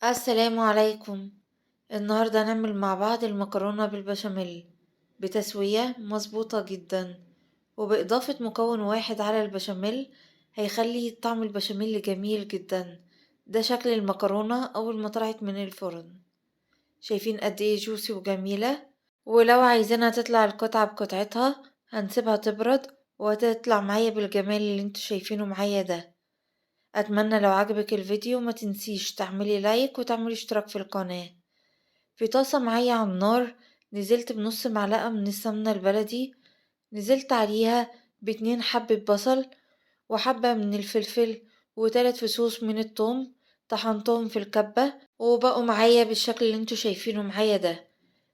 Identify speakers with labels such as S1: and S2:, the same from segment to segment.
S1: السلام عليكم. النهاردة هنعمل مع بعض المكرونة بالبشاميل بتسوية مظبوطة جدا، وبإضافة مكون واحد على البشاميل هيخلي طعم البشاميل جميل جدا. ده شكل المكرونة أول ما طلعت من الفرن. شايفين قد ايه جوسي وجميلة؟ ولو عايزينها تطلع القطعة بقطعتها هنسيبها تبرد وهتطلع معايا بالجمال اللي انتوا شايفينه معايا ده. أتمنى لو عجبك الفيديو ما تنسيش تعملي لايك وتعملي اشتراك في القناة. في طاسة معايا على النار نزلت بنص معلقة من السمنة البلدي، نزلت عليها باتنين حبة بصل وحبة من الفلفل وتلات فصوص من الثوم، طحنتهم في الكبة وبقوا معايا بالشكل اللي انتوا شايفينه معايا ده.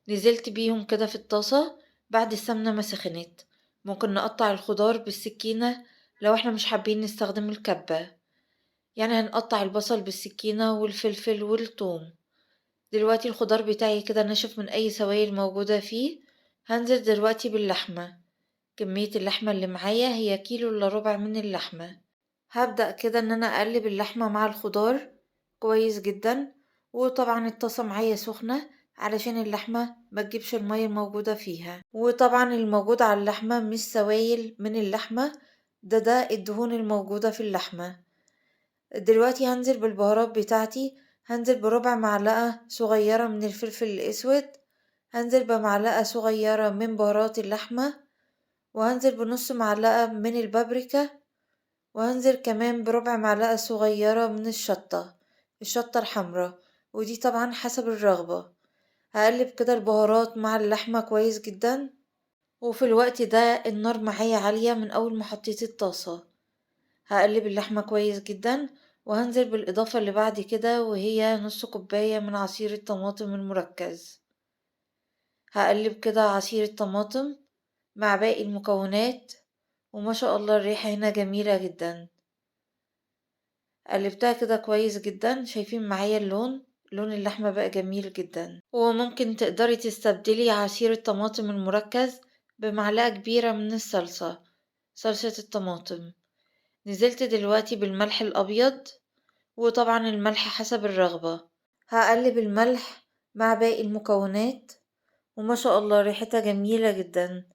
S1: نزلت بيهم كده في الطاسة بعد السمنة ما سخنت. ممكن نقطع الخضار بالسكينة لو احنا مش حابين نستخدم الكبة، يعني هنقطع البصل بالسكينة والفلفل والثوم. دلوقتي الخضار بتاعي كده نشف من اي سوائل موجودة فيه. هنزل دلوقتي باللحمة. كمية اللحمة اللي معايا هي كيلو الا ربع من اللحمة. هبدأ كده ان انا اقلب اللحمة مع الخضار كويس جدا، وطبعا الطاسة معايا سخنة علشان اللحمة ما تجيبش المية الموجودة فيها، وطبعا الموجود على اللحمة مش سوائل من اللحمة، ده الدهون الموجودة في اللحمة. دلوقتي هنزل بالبهارات بتاعتي. هنزل بربع معلقة صغيرة من الفلفل الأسود، هنزل بمعلقة صغيرة من بهارات اللحمة، وهنزل بنص معلقة من البابريكا، وهنزل كمان بربع معلقة صغيرة من الشطة الحمراء، ودي طبعا حسب الرغبة. هقلب كده البهارات مع اللحمة كويس جدا، وفي الوقت ده النار معايا عالية من أول ما حطيت الطاسة. هقلب اللحمة كويس جدا، وهنزل بالإضافة اللي بعد كده وهي نص كوباية من عصير الطماطم المركز. هقلب كده عصير الطماطم مع باقي المكونات، وما شاء الله الريحة هنا جميلة جدا. قلبتها كده كويس جدا. شايفين معايا لون اللحمة بقى جميل جدا. وممكن تقدري تستبدلي عصير الطماطم المركز بمعلقة كبيرة من صلصة الطماطم. نزلت دلوقتي بالملح الأبيض، وطبعا الملح حسب الرغبة. هقلب الملح مع باقي المكونات، وما شاء الله ريحتها جميلة جدا.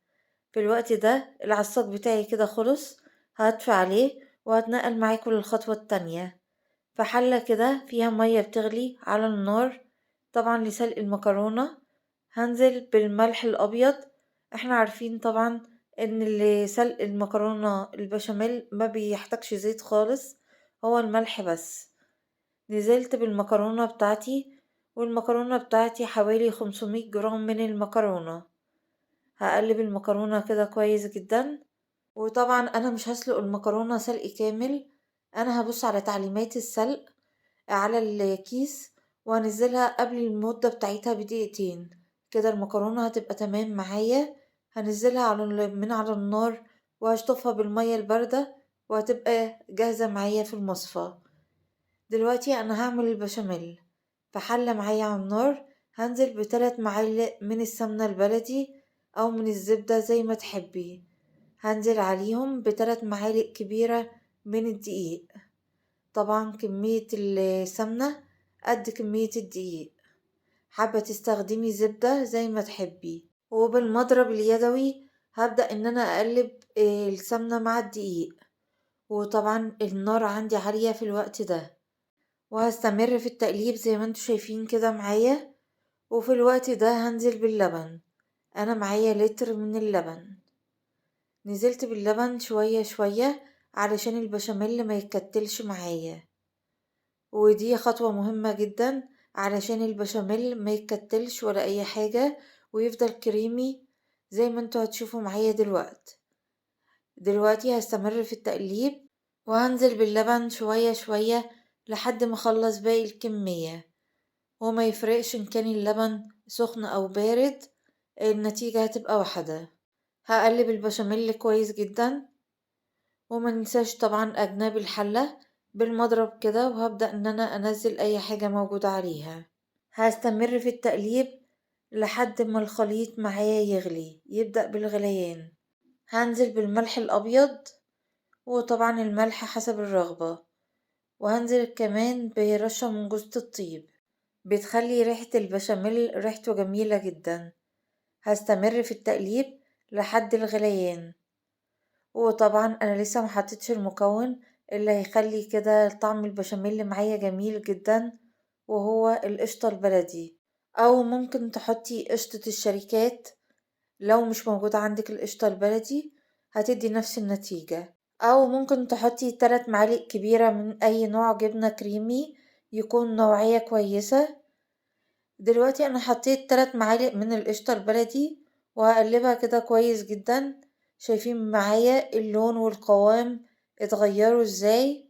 S1: في الوقت ده العصاق بتاعي كده خلص. هطفي عليه وهتنقل معاكم للخطوة التانية. في حلة كده فيها مية بتغلي على النار، طبعا لسلق المكرونة. هنزل بالملح الأبيض. احنا عارفين طبعا ان اللي سلق المكرونة البشاميل ما بيحتاجش زيت خالص، هو الملح بس. نزلت بالمكرونة بتاعتي، والمكرونة بتاعتي حوالي 500 جرام من المكرونة. هقلب المكرونة كده كويس جدا. وطبعا انا مش هسلق المكرونة سلق كامل، انا هبص على تعليمات السلق على الكيس وهنزلها قبل المدة بتاعتها بدقيقتين. كده المكرونة هتبقى تمام معايا. هنزلها من على النار وهشطفها بالمية الباردة، وهتبقى جاهزة معايا في المصفى. دلوقتي انا هعمل البشاميل. في حلة معايا على النار هنزل ب3 معالق من السمنة البلدي او من الزبدة زي ما تحبي. هنزل عليهم ب3 معالق كبيرة من الدقيق. طبعا كمية السمنة قد كمية الدقيق. حابة تستخدمي زبدة زي ما تحبي. وبالمضرب اليدوي هبدأ ان انا اقلب السمنة مع الدقيق، وطبعا النار عندي عالية في الوقت ده، وهستمر في التقليب زي ما انتوا شايفين كده معايا. وفي الوقت ده هنزل باللبن. انا معايا لتر من اللبن. نزلت باللبن شوية شوية علشان البشاميل ما يتكتلش معايا، ودي خطوة مهمة جدا علشان البشاميل ما يتكتلش ولا اي حاجة، ويفضل كريمي زي ما انتوا هتشوفوا معايا دلوقتي هستمر في التقليب، وهنزل باللبن شوية شوية لحد ما اخلص باقي الكمية. وما يفرقش ان كان اللبن سخن او بارد، النتيجة هتبقى واحدة. هقلب البشاميل كويس جدا، وما ننساش طبعا اجناب الحلة بالمضرب كده، وهبدأ ان انا انزل اي حاجة موجودة عليها. هستمر في التقليب لحد ما الخليط معايا يغلي، يبدأ بالغليان. هنزل بالملح الابيض، وطبعا الملح حسب الرغبة، وهنزل كمان برشة من جوزة الطيب. بتخلي ريحة البشاميل ريحته جميلة جدا. هستمر في التقليب لحد الغليان. وطبعا انا لسه محطتش المكون اللي هيخلي كده طعم البشاميل معايا جميل جدا، وهو القشطة البلدي، او ممكن تحطي قشطة الشركات. لو مش موجود عندك القشطة البلدي هتدي نفس النتيجة، او ممكن تحطي 3 معالق كبيرة من اي نوع جبنة كريمي يكون نوعية كويسة. دلوقتي انا حطيت 3 معالق من القشطة البلدي وهقلبها كده كويس جدا. شايفين معايا اللون والقوام اتغيروا ازاي؟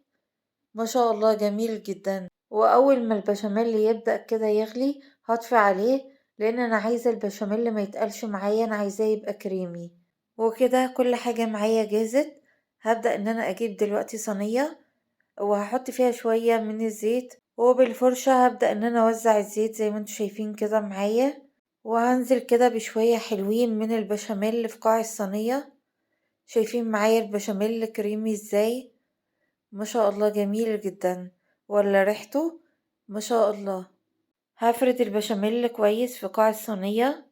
S1: ما شاء الله جميل جدا. واول ما البشاميل يبدأ كده يغلي هطفي عليه، لان انا عايزة البشاميل ما يتقلش معايا، انا عايزاه يبقى كريمي. وكده كل حاجة معايا جاهزت. هبدأ ان انا اجيب دلوقتي صينية وهحط فيها شوية من الزيت، وبالفرشة هبدأ ان انا اوزع الزيت زي ما انتوا شايفين كده معايا. وهنزل كده بشوية حلوين من البشاميل في قاع الصينية. شايفين معايا البشاميل كريمي ازاي؟ ما شاء الله جميل جدا. ولا ريحته ما شاء الله. هفرد البشاميل كويس في قاع الصينية.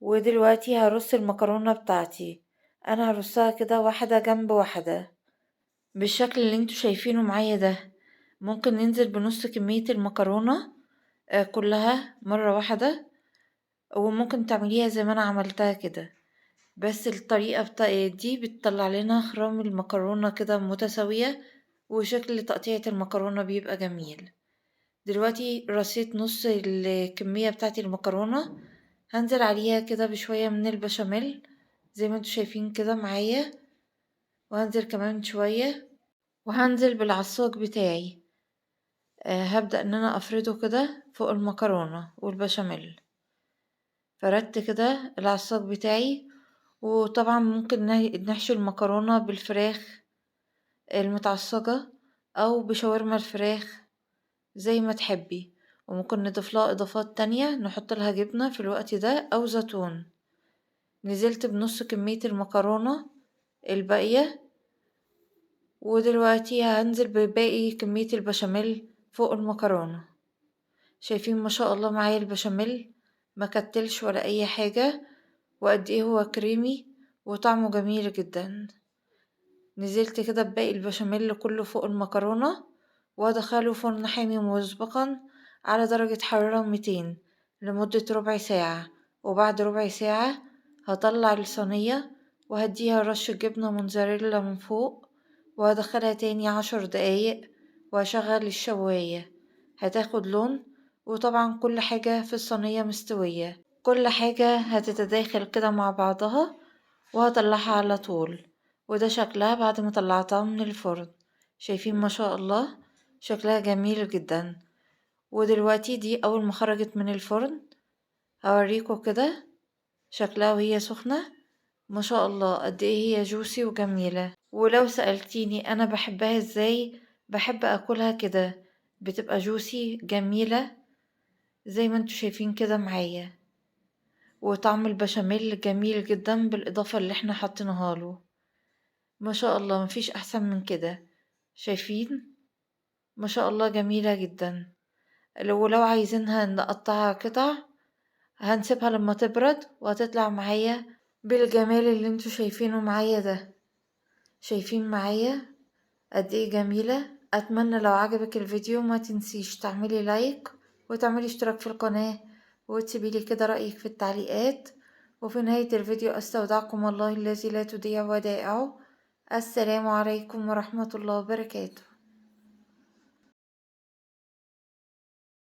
S1: ودلوقتي هرص المكرونة بتاعتي. انا هرصها كده واحدة جنب واحدة بالشكل اللي انتوا شايفينه معايا ده. ممكن ننزل بنص كمية المكرونة كلها مرة واحدة، وممكن تعمليها زي ما انا عملتها كده. بس الطريقة دي بتطلع لنا خرام المكرونة كده متساوية، وشكل تقطيعة المكرونة بيبقى جميل. دلوقتي رصيت نص الكمية بتاعت المكرونة. هنزل عليها كده بشوية من البشاميل زي ما انتوا شايفين كده معايا. وهنزل كمان شوية، وهنزل بالعصاج بتاعي. هبدأ ان انا افرده كده فوق المكرونة والبشاميل. فردت كده العصاج بتاعي. وطبعا ممكن نحشي المكرونة بالفراخ المتعصجة او بشاورما الفراخ زي ما تحبي. وممكن نضيف لها اضافات تانية، نحط لها جبنة في الوقت ده او زيتون. نزلت بنص كمية المكرونة الباقية. ودلوقتي هنزل بباقي كمية البشاميل فوق المكرونة. شايفين ما شاء الله معايا البشاميل ما كتلش ولا اي حاجة، وقد ايه هو كريمي وطعمه جميل جدا. نزلت كده بباقي البشاميل كله فوق المكرونة، وادخله فرن حامي مسبقا على درجة حرارة 200 لمدة ربع ساعة. وبعد ربع ساعة هطلع الصينية وهديها رش جبنة موتزاريلا من فوق، وهدخلها تاني 10 دقايق وهشغل الشواية. هتاخد لون، وطبعا كل حاجة في الصينية مستوية، كل حاجة هتتداخل كده مع بعضها. وهطلعها على طول. وده شكلها بعد ما طلعتها من الفرن. شايفين ما شاء الله شكلها جميل جدا. ودلوقتي دي اول ما خرجت من الفرن هوريكم كده شكلها وهي سخنة. ما شاء الله قد ايه هي جوسي وجميلة. ولو سألتيني انا بحبها ازاي، بحب اكلها كده، بتبقى جوسي جميلة زي ما انتوا شايفين كده معايا. وطعم البشاميل جميل جدا بالاضافة اللي احنا حطيناها له. ما شاء الله مفيش احسن من كده. شايفين ما شاء الله جميلة جدا. ولو عايزينها نقطعها قطع هنسيبها لما تبرد وهتطلع معايا بالجمال اللي انتوا شايفينه معايا ده. شايفين معايا قد ايه جميلة. اتمنى لو عجبك الفيديو ما تنسيش تعملي لايك وتعملي اشتراك في القناة، وتسيبيلي كده رأيك في التعليقات. وفي نهاية الفيديو استودعكم الله الذي لا تضيع ودائعه. السلام عليكم ورحمة الله وبركاته.